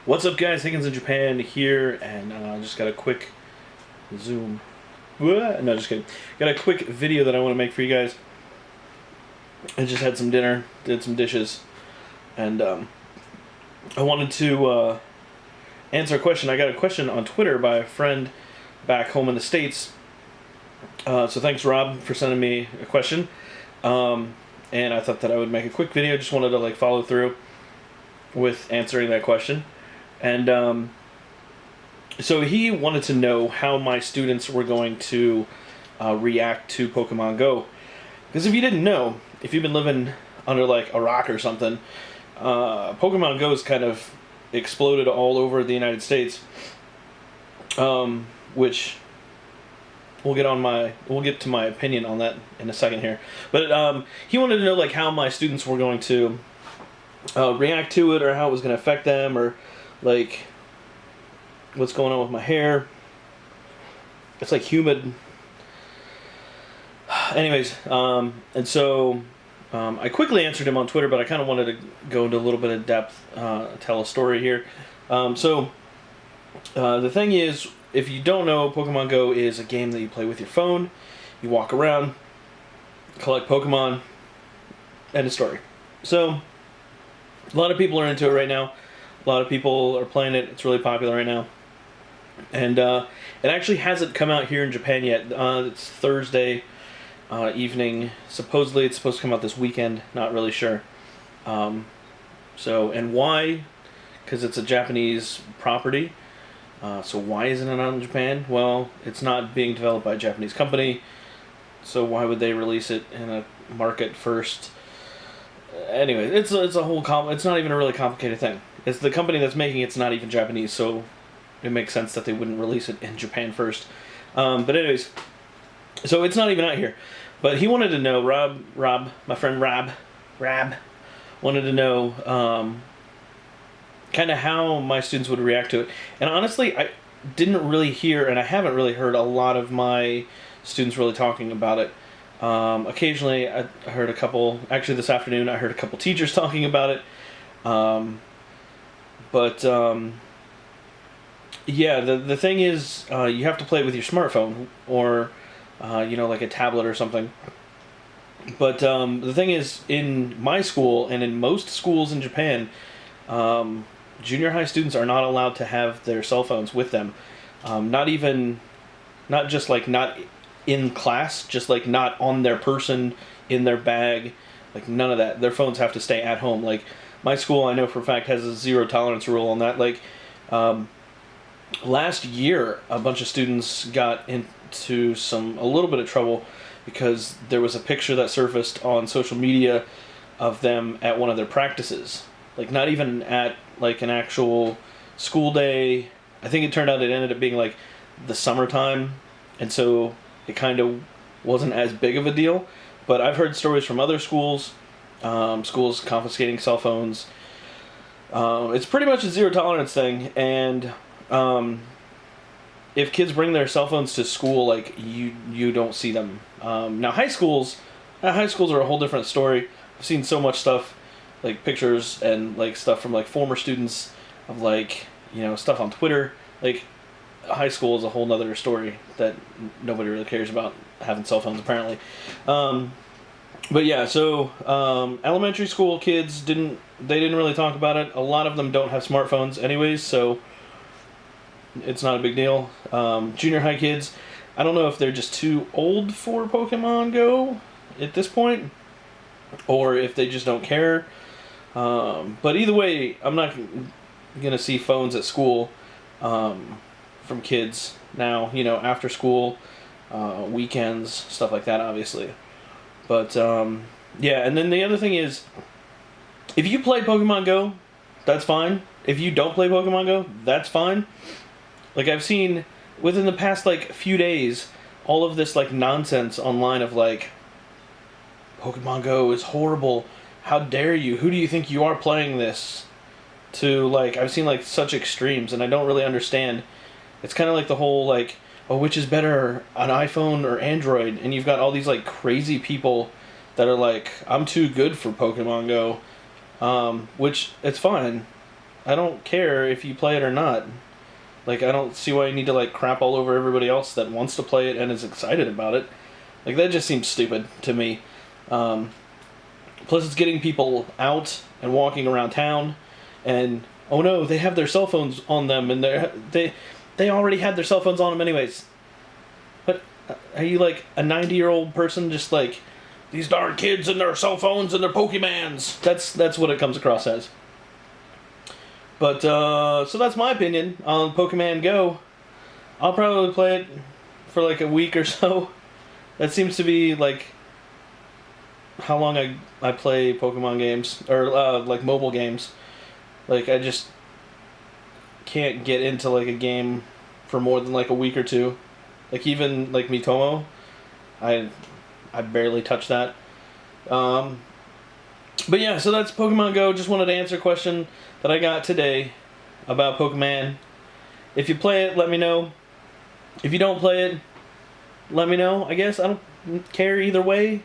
What's up, guys? Higgins in Japan here, and just got a quick zoom. No, just kidding. Got a quick video that I want to make for you guys. I just had some dinner, did some dishes, and I wanted to answer a question. I got a question on Twitter by a friend back home in the States. So thanks, Rob, for sending me a question. And I thought that I would make a quick video. Just wanted to follow through with answering that question. And so he wanted to know how my students were going to react to Pokemon Go. Because if you didn't know, if you've been living under a rock or something, Pokemon Go has kind of exploded all over the United States. Which we'll get to my opinion on that in a second here. But he wanted to know how my students were going to react to it, or how it was going to affect them, or what's going on with my hair. It's humid. Anyways, and so I quickly answered him on Twitter, but I kind of wanted to go into a little bit of depth, tell a story here. The thing is, if you don't know, Pokemon Go is a game that you play with your phone. You walk around, collect Pokemon, end of story. So a lot of people are into it right now. A lot of people are playing it. It's really popular right now. And it actually hasn't come out here in Japan yet. It's Thursday evening. Supposedly it's supposed to come out this weekend. Not really sure. And why? Because it's a Japanese property. So why isn't it out in Japan? Well, it's not being developed by a Japanese company. So why would they release it in a market first? Anyway, it's a whole it's not even a really complicated thing. It's the company that's making it's not even Japanese, so it makes sense that they wouldn't release it in Japan first. But anyways, so it's not even out here. But he wanted to know, Rob, my friend Rob, wanted to know kind of how my students would react to it. And honestly, I didn't really hear, and I haven't really heard a lot of my students really talking about it. Occasionally, I heard a couple. Actually, this afternoon, I heard a couple teachers talking about it. Yeah, the thing is, you have to play it with your smartphone or, a tablet or something. But the thing is, in my school and in most schools in Japan, junior high students are not allowed to have their cell phones with them. Not just not in class, just not on their person, in their bag, none of that. Their phones have to stay at home. My school, I know for a fact, has a zero tolerance rule on that. Last year, a bunch of students got into a little bit of trouble because there was a picture that surfaced on social media of them at one of their practices. Not even at an actual school day. I think it turned out it ended up being the summertime, and so it kind of wasn't as big of a deal. But I've heard stories from other schools, schools confiscating cell phones. It's pretty much a zero tolerance thing, and if kids bring their cell phones to school, you don't see them. Now high schools are a whole different story. I've seen so much stuff, pictures and stuff from former students of stuff on Twitter. High school is a whole nother story that nobody really cares about, having cell phones apparently. But yeah, so elementary school kids didn't really talk about it. A lot of them don't have smartphones anyways, so it's not a big deal. Junior high kids, I don't know if they're just too old for Pokemon Go at this point, or if they just don't care. But either way, I'm not gonna see phones at school from kids now. After school, weekends, stuff like that, obviously. But yeah, and then the other thing is, if you play Pokemon Go, that's fine. If you don't play Pokemon Go, that's fine. I've seen within the past few days, all of this nonsense online of Pokemon Go is horrible. How dare you? Who do you think you are playing this? To I've seen such extremes, and I don't really understand. It's kind of the whole oh, which is better, an iPhone or Android? And you've got all these crazy people that are I'm too good for Pokemon Go, which it's fine. I don't care if you play it or not. Like, I don't see why you need to, like, crap all over everybody else that wants to play it and is excited about it. Like, that just seems stupid to me. Plus, it's getting people out and walking around town, and, oh no, they have their cell phones on them, and they already had their cell phones on them anyways. But are you, like, a 90-year-old person just, like, these darn kids and their cell phones and their Pokemans? That's what it comes across as. But, so that's my opinion on Pokemon Go. I'll probably play it for like a week or so. That seems to be like how long I play Pokemon games, or like mobile games. Like, I just can't get into like a game for more than like a week or two. Like, even like Miitomo, I barely touch that. But yeah, so that's Pokemon Go. Just wanted to answer a question that I got today about Pokemon. If you play it, let me know. If you don't play it, let me know. I guess I don't care either way.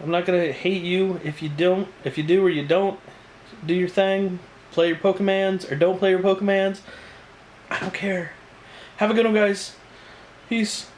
I'm not gonna hate you if you don't. If you do or you don't, do your thing. Play your Pokemons or don't play your Pokemons. I don't care. Have a good one, guys. Peace.